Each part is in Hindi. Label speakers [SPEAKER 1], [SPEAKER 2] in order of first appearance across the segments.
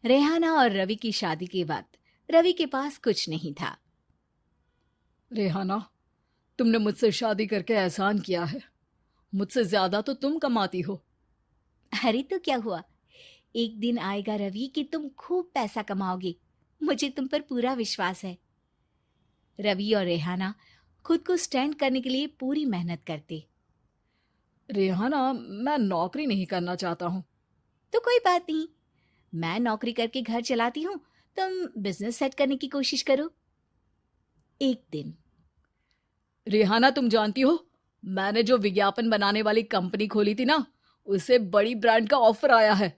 [SPEAKER 1] रेहाना और रवि की शादी के वक्त रवि के पास कुछ नहीं था।
[SPEAKER 2] रेहाना, तुमने मुझसे शादी करके एहसान किया है। मुझसे ज्यादा तो तुम कमाती हो।
[SPEAKER 1] अरे तो क्या हुआ, एक दिन आएगा रवि कि तुम खूब पैसा कमाओगे। मुझे तुम पर पूरा विश्वास है। रवि और रेहाना खुद को स्टैंड करने के लिए पूरी मेहनत करते।
[SPEAKER 2] रेहाना, मैं नौकरी नहीं करना चाहता हूँ।
[SPEAKER 1] तो कोई बात नहीं, मैं नौकरी करके घर चलाती हूँ, तुम बिजनेस सेट करने की कोशिश करो। एक दिन
[SPEAKER 2] रेहाना, तुम जानती हो, मैंने जो विज्ञापन बनाने वाली कंपनी खोली थी ना, उसे बड़ी ब्रांड का ऑफर आया है।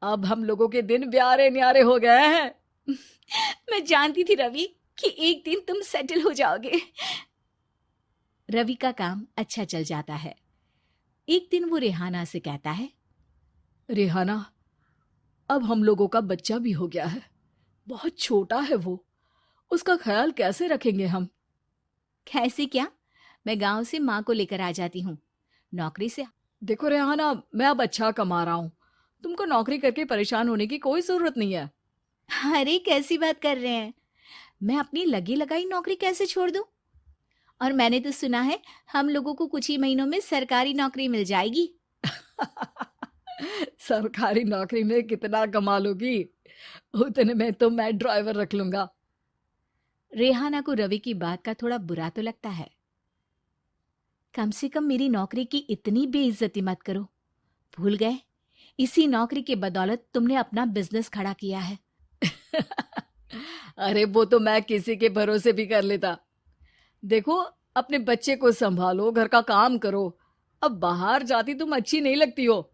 [SPEAKER 2] अब हम लोगों के दिन ब्यारे न्यारे हो गए हैं।
[SPEAKER 1] मैं जानती थी रवि कि एक दिन तुम सेटल हो जाओगे। रवि का काम अच्छा चल जाता है। एक दिन वो रेहाना से कहता है,
[SPEAKER 2] रेहाना, अब हम लोगों का बच्चा भी हो गया है। बहुत छोटा है वो। उसका ख्याल कैसे रखेंगे हम?
[SPEAKER 1] कैसे क्या, मैं गांव से माँ को लेकर आ जाती हूँ। नौकरी से
[SPEAKER 2] देखो रेहाना, मैं अब अच्छा कमा रहा हूँ। तुमको नौकरी करके परेशान होने की कोई जरूरत नहीं है।
[SPEAKER 1] अरे कैसी बात कर रहे हैं, मैं अपनी लगी लगाई नौकरी कैसे छोड़ दूं। और मैंने तो सुना है हम लोगों को कुछ ही महीनों में सरकारी नौकरी मिल जाएगी।
[SPEAKER 2] सरकारी नौकरी में कितना कमा लोगी? उतने में तो मैं ड्राइवर रख लूंगा।
[SPEAKER 1] रेहाना को रवि की बात का थोड़ा बुरा तो लगता है। कम से कम मेरी नौकरी की इतनी बेइज्जती मत करो। भूल गए, इसी नौकरी के बदौलत तुमने अपना बिजनेस खड़ा किया है।
[SPEAKER 2] अरे वो तो मैं किसी के भरोसे भी कर लेता। देखो, अपने बच्चे को संभालो, घर का काम करो। अब बाहर जाती तुम अच्छी नहीं लगती हो।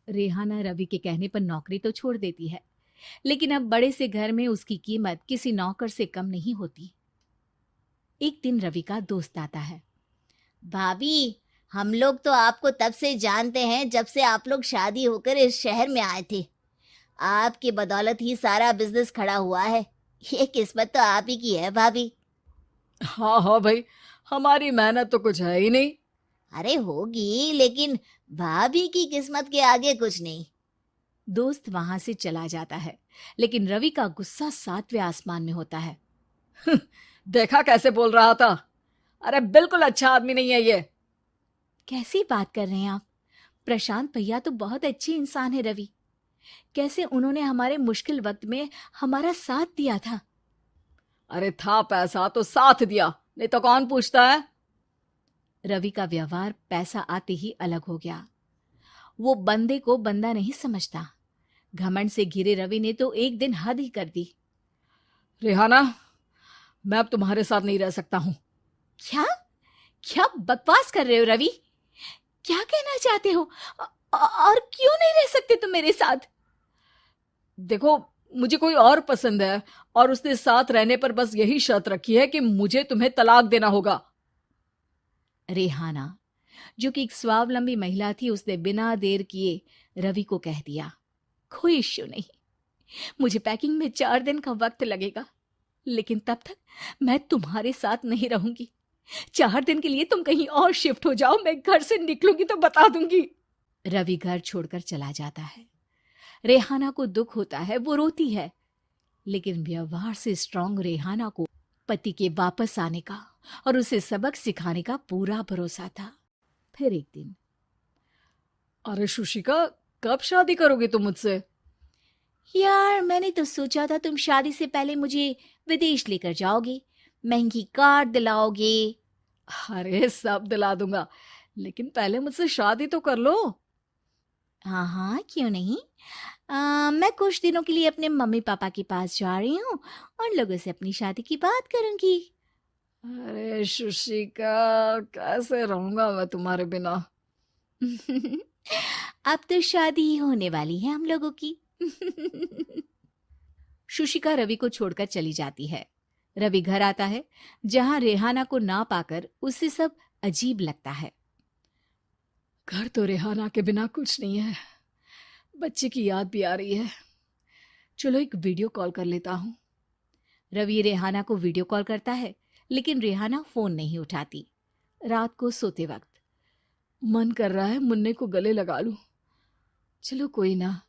[SPEAKER 1] रेहाना रवि के कहने पर नौकरी तो छोड़ देती है, लेकिन अब बड़े से घर में उसकी कीमत किसी नौकर से कम नहीं होती। एक दिन रवि का दोस्त आता है। भाभी, हम लोग तो आपको तब से जानते हैं जब से आप लोग शादी होकर इस शहर में आए थे। आपकी बदौलत ही सारा बिजनेस खड़ा हुआ है। ये किस्मत तो आप ही की है भाभी।
[SPEAKER 2] हाँ हाँ भाई, हमारी मेहनत तो कुछ है ही नहीं।
[SPEAKER 1] अरे होगी, लेकिन भाभी की किस्मत के आगे कुछ नहीं। दोस्त वहां से चला जाता है, लेकिन रवि का गुस्सा सातवें आसमान में होता है।
[SPEAKER 2] देखा कैसे बोल रहा था? अरे बिल्कुल अच्छा आदमी नहीं है ये।
[SPEAKER 1] कैसी बात कर रहे हैं आप? प्रशांत भैया तो बहुत अच्छे इंसान है रवि। कैसे उन्होंने हमारे मुश्किल वक्त में हमारा साथ दिया था।
[SPEAKER 2] अरे था पैसा तो साथ दिया, नहीं तो कौन पूछता है?
[SPEAKER 1] रवि का व्यवहार पैसा आते ही अलग हो गया। वो बंदे को बंदा नहीं समझता। घमंड से घिरे रवि ने तो एक दिन हद ही कर दी।
[SPEAKER 2] रेहाना, मैं अब तुम्हारे साथ नहीं रह सकता हूँ।
[SPEAKER 1] क्या क्या बकवास कर रहे हो रवि? क्या कहना चाहते हो? और क्यों नहीं रह सकते तुम मेरे साथ?
[SPEAKER 2] देखो, मुझे कोई और पसंद है, और उसने साथ रहने पर बस यही शर्त रखी है कि मुझे तुम्हें तलाक देना होगा।
[SPEAKER 1] रेहाना, जो कि एक स्वावलंबी महिला थी, उसने बिना देर किए रवि को कह दिया, कोई इश्यू नहीं, मुझे पैकिंग में 4 दिन का वक्त लगेगा, लेकिन तब तक मैं तुम्हारे साथ नहीं रहूंगी। 4 दिन के लिए तुम कहीं और शिफ्ट हो जाओ, मैं घर से निकलूंगी तो बता दूंगी। रवि घर छोड़कर चला जाता है। रेहाना को दुख होता है, वो रोती है, लेकिन व्यवहार से स्ट्रांग रेहाना को पति के वापस आने का और उसे सबक सिखाने का पूरा भरोसा था। फिर एक दिन,
[SPEAKER 2] अरे शुशिका, कब शादी करोगी तुम मुझसे?
[SPEAKER 1] यार मैंने तो सोचा था तुम शादी से पहले मुझे विदेश लेकर जाओगे, महंगी कार दिलाओगे।
[SPEAKER 2] अरे सब दिला दूंगा, लेकिन पहले मुझसे शादी तो कर लो।
[SPEAKER 1] हाँ हाँ, क्यों नहीं। मैं कुछ दिनों के लिए अपने मम्मी पापा के पास जा रही हूँ और लोगों से अपनी शादी की बात करूंगी।
[SPEAKER 2] अरे शुशिका, कैसे रहूंगा मैं तुम्हारे बिना?
[SPEAKER 1] अब तो शादी ही होने वाली है हम लोगों की। शुशिका रवि को छोड़कर चली जाती है। रवि घर आता है, जहां रेहाना को ना पाकर उसे सब अजीब लगता है।
[SPEAKER 2] घर तो रेहाना के बिना कुछ नहीं है। बच्चे की याद भी आ रही है। चलो एक वीडियो कॉल कर लेता हूँ।
[SPEAKER 1] रवि रेहाना को वीडियो कॉल करता है, लेकिन रेहाना फोन नहीं उठाती। रात को सोते वक्त
[SPEAKER 2] मन कर रहा है मुन्ने को गले लगा लूं। चलो कोई ना,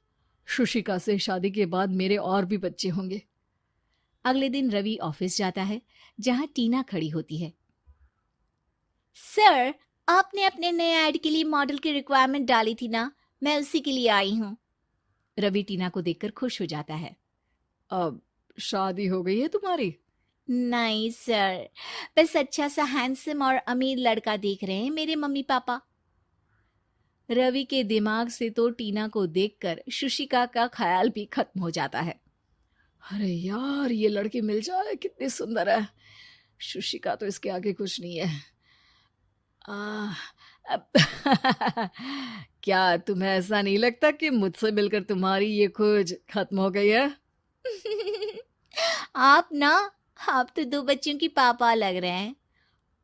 [SPEAKER 2] शुशिका से शादी के बाद मेरे और भी बच्चे होंगे।
[SPEAKER 1] अगले दिन रवि ऑफिस जाता है, जहां टीना खड़ी होती है। सर, आपने अपने नए ऐड के लिए मॉडल की रिक्वायरमेंट डाली थी ना, मैं उसी के लिए आई हूँ। रवि टीना को देखकर खुश हो जाता है।
[SPEAKER 2] अब शादी हो गई है तुम्हारी?
[SPEAKER 1] नहीं सर, बस अच्छा सा हैंडसम और अमीर लड़का देख रहे हैं मेरे मम्मी पापा। रवि के दिमाग से तो टीना को देखकर शुशिका का ख्याल भी खत्म हो जाता है।
[SPEAKER 2] अरे यार, ये लड़की मिल जाए कितनी सुंदर है। शुशिका तो इसके आगे कुछ नहीं है। आ, अब क्या तुम्हें ऐसा नहीं लगता कि मुझसे मिलकर तुम्हारी ये खोज खत्म हो गई है?
[SPEAKER 1] आप तो 2 बच्चों की पापा लग रहे हैं।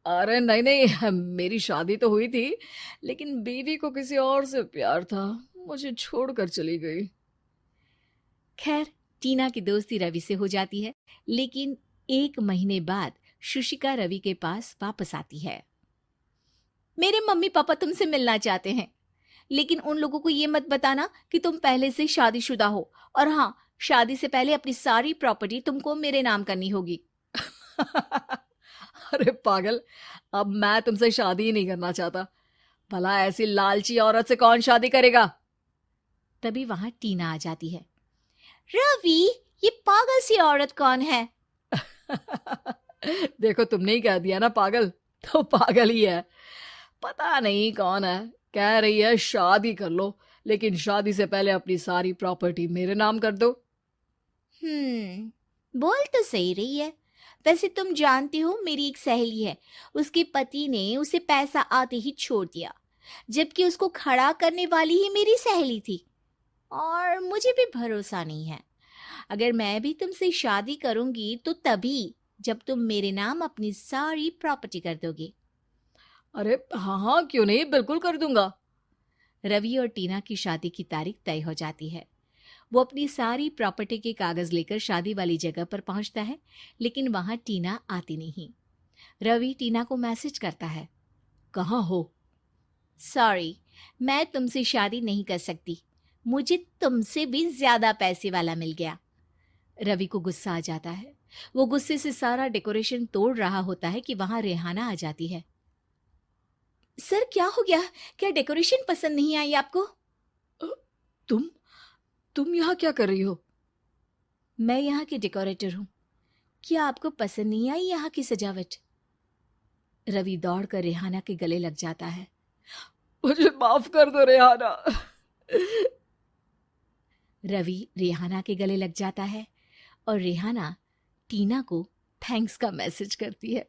[SPEAKER 2] अरे नहीं नहीं, मेरी शादी तो हुई थी, लेकिन बीवी को किसी और से प्यार था, मुझे छोड़कर चली गई।
[SPEAKER 1] खैर, टीना की दोस्ती रवि से हो जाती है, लेकिन 1 महीने बाद शुशिका रवि के पास वापस आती है। मेरे मम्मी पापा तुमसे मिलना चाहते हैं, लेकिन उन लोगों को ये मत बताना कि तुम पहले से शादीशुदा हो, और हाँ, शादी से पहले अपनी सारी प्रॉपर्टी तुमको मेरे नाम करनी होगी।
[SPEAKER 2] अरे पागल, अब मैं तुमसे शादी ही नहीं करना चाहता। भला ऐसी लालची औरत से कौन शादी करेगा?
[SPEAKER 1] तभी वहां टीना आ जाती है। रवि, ये पागल सी औरत कौन है?
[SPEAKER 2] देखो, तुमने ही कह दिया ना पागल, तो पागल ही है। पता नहीं कौन है, कह रही है शादी कर लो, लेकिन शादी से पहले अपनी सारी प्रॉपर्टी मेरे नाम कर दो।
[SPEAKER 1] बोल तो सही रही है। वैसे तुम जानती हो, मेरी एक सहेली है, उसके पति ने उसे पैसा आते ही छोड़ दिया, जबकि उसको खड़ा करने वाली ही मेरी सहेली थी। और मुझे भी भरोसा नहीं है। अगर मैं भी तुमसे शादी करूंगी तो तभी जब तुम मेरे नाम अपनी सारी प्रॉपर्टी कर दोगे।
[SPEAKER 2] अरे हाँ हाँ, क्यों नहीं, बिल्कुल कर दूंगा।
[SPEAKER 1] रवि और टीना की शादी की तारीख तय हो जाती है। वो अपनी सारी प्रॉपर्टी के कागज लेकर शादी वाली जगह पर पहुंचता है, लेकिन वहां टीना आती नहीं। रवि टीना को मैसेज करता है।
[SPEAKER 2] कहाँ हो?
[SPEAKER 1] सॉरी, मैं तुमसे शादी नहीं कर सकती, मुझे तुमसे भी ज्यादा पैसे वाला मिल गया। रवि को गुस्सा आ जाता है। वो गुस्से से सारा डेकोरेशन तोड़ रहा होता है कि वहां रेहाना आ जाती है। सर, क्या हो गया? क्या डेकोरेशन पसंद नहीं आई आपको?
[SPEAKER 2] अ, तुम यहाँ क्या कर रही हो?
[SPEAKER 1] मैं यहाँ की डेकोरेटर हूँ। क्या आपको पसंद नहीं आई यहाँ की सजावट? रवि दौड़कर रेहाना के गले लग जाता है।
[SPEAKER 2] मुझे माफ कर दो रेहाना।
[SPEAKER 1] रवि रेहाना के गले लग जाता है और रेहाना टीना को थैंक्स का मैसेज करती है।